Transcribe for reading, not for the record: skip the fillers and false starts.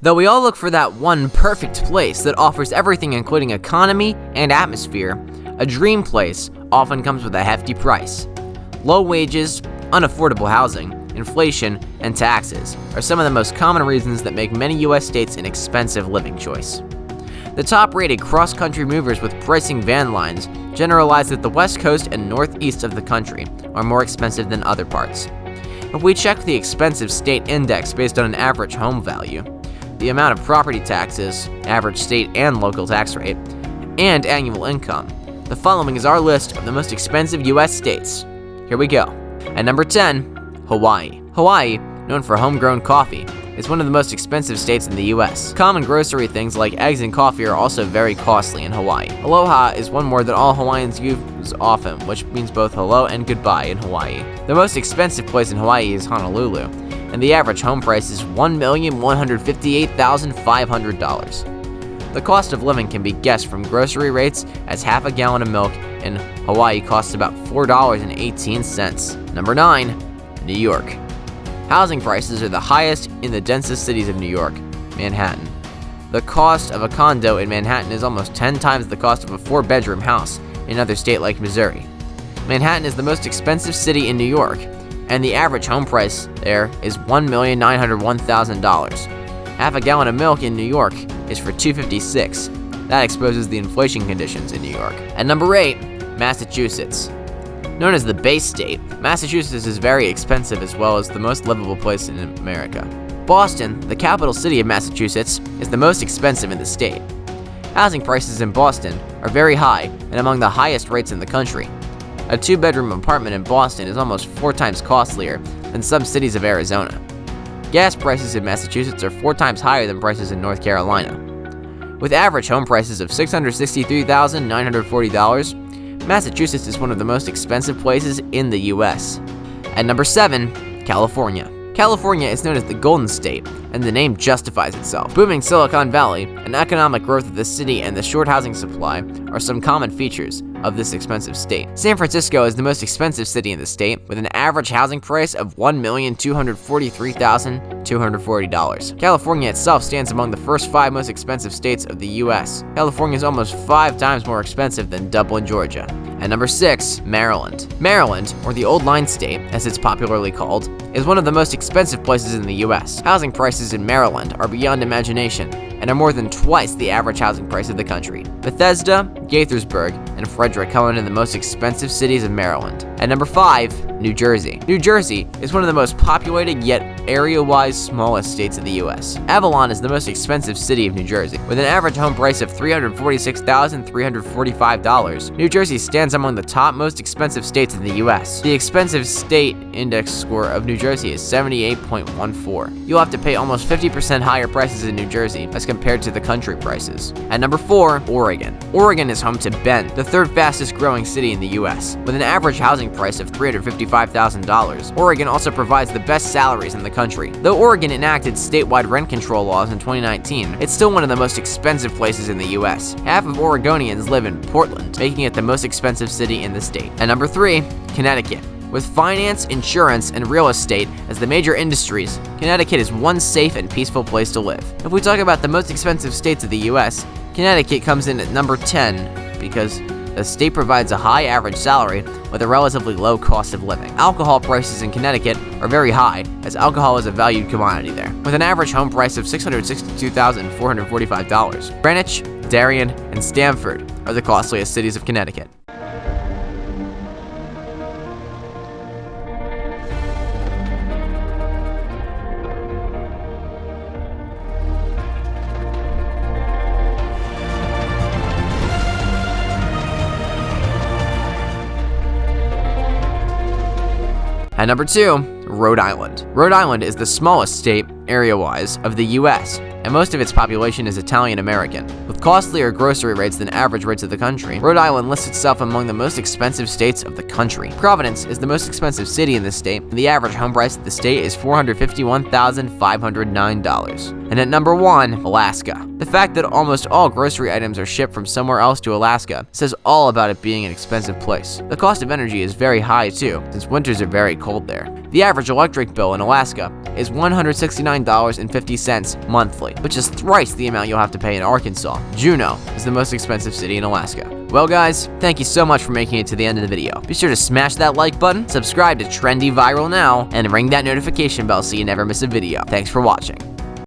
Though we all look for that one perfect place that offers everything including economy and atmosphere, a dream place often comes with a hefty price. Low wages, unaffordable housing, inflation, and taxes are some of the most common reasons that make many U.S. states an expensive living choice. The top-rated cross-country movers with pricing van lines generalize that the West Coast and Northeast of the country are more expensive than other parts. If we check the expensive state index based on an average home value, the amount of property taxes, average state and local tax rate, and annual income, the following is our list of the most expensive U.S. states. Here we go. At number 10, Hawaii. Hawaii, known for homegrown coffee, is one of the most expensive states in the U.S. Common grocery things like eggs and coffee are also very costly in Hawaii. Aloha is one word that all Hawaiians use often, which means both hello and goodbye in Hawaii. The most expensive place in Hawaii is Honolulu, and the average home price is $1,158,500. The cost of living can be guessed from grocery rates, as half a gallon of milk in Hawaii costs about $4.18. Number 9, New York. Housing prices are the highest in the densest cities of New York, Manhattan. The cost of a condo in Manhattan is almost 10 times the cost of a 4-bedroom house in another state like Missouri. Manhattan is the most expensive city in New York, and the average home price there is $1,901,000. Half a gallon of milk in New York is for $2.56. That exposes the inflation conditions in New York. At number 8, Massachusetts. Known as the Bay State, Massachusetts is very expensive as well as the most livable place in America. Boston, the capital city of Massachusetts, is the most expensive in the state. Housing prices in Boston are very high and among the highest rates in the country. A 2-bedroom apartment in Boston is almost 4 times costlier than some cities of Arizona. Gas prices in Massachusetts are 4 times higher than prices in North Carolina. With average home prices of $663,940, Massachusetts is one of the most expensive places in the U.S. At number 7, California. California is known as the Golden State, and the name justifies itself. Booming Silicon Valley, and economic growth of the city and the short housing supply are some common features of this expensive state. San Francisco is the most expensive city in the state, with an average housing price of $1,243,240. California itself stands among the first 5 most expensive states of the U.S. California is almost 5 times more expensive than Dublin, Georgia. At number 6, Maryland. Maryland, or the Old Line State, as it's popularly called, is one of the most expensive places in the U.S. Housing prices in Maryland are beyond imagination and are more than twice the average housing price of the country. Bethesda, Gaithersburg, and Frederick come into the most expensive cities of Maryland. At number 5, New Jersey. New Jersey is one of the most populated yet area-wise smallest states of the U.S. Avalon is the most expensive city of New Jersey. With an average home price of $346,345, New Jersey stands among the top most expensive states in the U.S. The expensive state index score of New Jersey is 78.14. You'll have to pay almost 50% higher prices in New Jersey as compared to the country prices. At number 4, Oregon. Oregon is home to Bend, the 3rd fastest growing city in the U.S. With an average housing price of $355,000, Oregon also provides the best salaries in the country. Though Oregon enacted statewide rent control laws in 2019, it's still one of the most expensive places in the U.S. Half of Oregonians live in Portland, making it the most expensive city in the state. At number 3, Connecticut. With finance, insurance, and real estate as the major industries, Connecticut is one safe and peaceful place to live. If we talk about the most expensive states of the U.S., Connecticut comes in at number 10 because the state provides a high average salary with a relatively low cost of living. Alcohol prices in Connecticut are very high, as alcohol is a valued commodity there, with an average home price of $662,445. Greenwich, Darien, and Stamford are the costliest cities of Connecticut. At number 2, Rhode Island. Rhode Island is the smallest state, area-wise, of the U.S., and most of its population is Italian American. With costlier grocery rates than average rates of the country, Rhode Island lists itself among the most expensive states of the country. Providence is the most expensive city in the state, and the average home price of the state is $451,509. And at number 1, Alaska. The fact that almost all grocery items are shipped from somewhere else to Alaska says all about it being an expensive place. The cost of energy is very high too, since winters are very cold there. The average electric bill in Alaska is $169 $149.50 monthly, which is thrice the amount you'll have to pay in Arkansas. Juneau is the most expensive city in Alaska. Well guys, thank you so much for making it to the end of the video. Be sure to smash that like button, subscribe to Trendy Viral now, and ring that notification bell so you never miss a video. Thanks for watching.